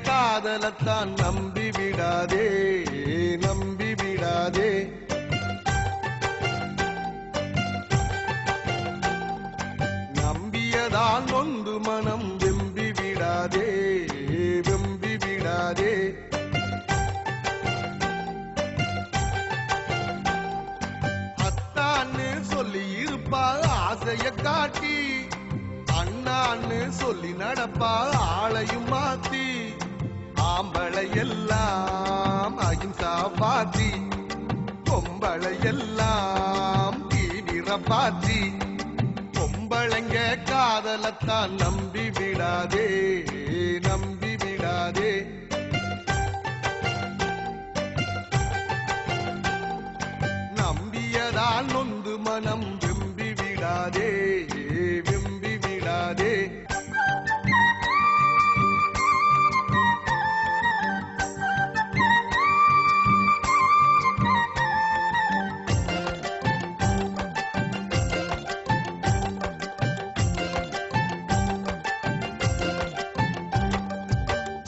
காதலத்தான் நம்பி விடாதே நம்பி விடாதே. நம்பியதால் நொந்து மனம் வெம்பி விடாதே வெம்பி விடாதே. அத்தான்னு சொல்லி இருப்பா ஆசைய காட்டி, அண்ணான்னு சொல்லி நடப்பா ஆளையும் மாத்தி, ஆம்பளை எல்லாம் அகிம்சா பாத்தி, பொம்பளை எல்லாம் தீவிர பாத்தி. பொம்பளைங்க காதலத்தான் நம்பி விடாதே நம்பி விடாதே. நம்பியதால் நொந்து மனம் வெம்பி விடாதே வெம்பி விடாதே.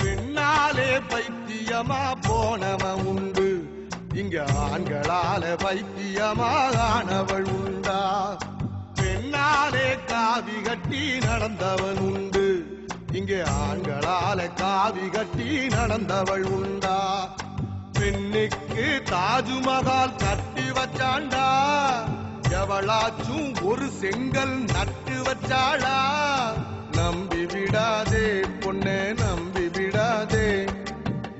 பெண்ணாலே பைத்தியமா போனவன் உண்டு, இங்க ஆண்களால பைத்தியமானவள் உண்டா? பெண்ணாலே காவி கட்டி நடந்தவன் உண்டு, இங்கே ஆண்களால காவி கட்டி நடந்தவள் உண்டா? பெண்ணுக்கு தாஜ்மஹால் கட்டி வச்சாண்டா, எவளாச்சும் ஒரு செங்கல் நட்டு வச்சாளா? நம்பி விடாதே பொண்ணே நம்பி விடாதே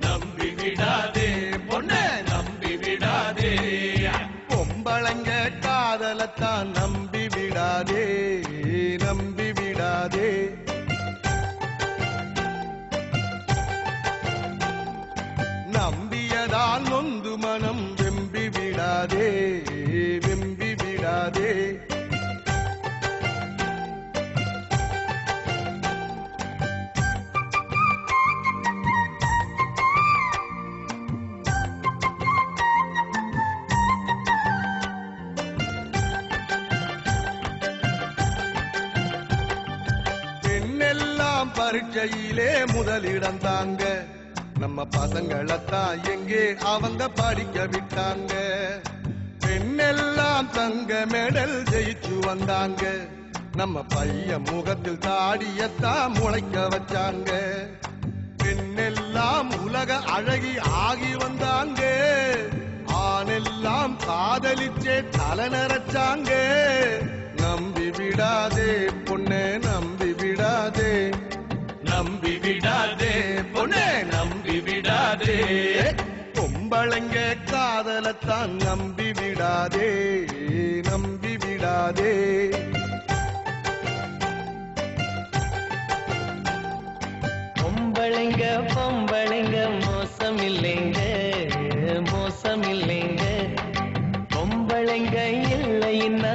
நம்பி விடாதே பொண்ணே நம்பி விடாதே. பொம்பளைங்க காதலத்தான் நம்பி விடாதே நம்பி விடாதே. நம்பியதால் நொந்து மனம் வெம்பி விடாதே வெம்பி விடாதே. பெண்ணெல்லாம் பரீட்சையிலே முதலிடம் தாங்க, நம்ம பசங்களத்தான் எங்கே அவங்க படிக்க விட்டாங்க. பெண்ணெல்லாம் தங்க மெடல் ஜெயிச்சு வந்தாங்க, நம்ம பையன் முகத்தில் தாடியத்தான் முளைக்க வச்சாங்க. பெண்ணெல்லாம் உலக அழகி ஆகி வந்தாங்க, ஆணெல்லாம் காதலிச்சே தலை நரைச்சாங்க. நம்பி விடாதே பொண்ணே நம்பி விடாதே நம்பி விடாதே பொண்ணே நம்பி விடாதே. பொம்பளைங்க காதலத்தான் நம்பி விடாதே நம்பி விடாதே. பொம்பளைங்க பொம்பளைங்க மோசம் இல்லைங்க மோசம் இல்லைங்க. பொம்பளைங்க இல்லைன்னா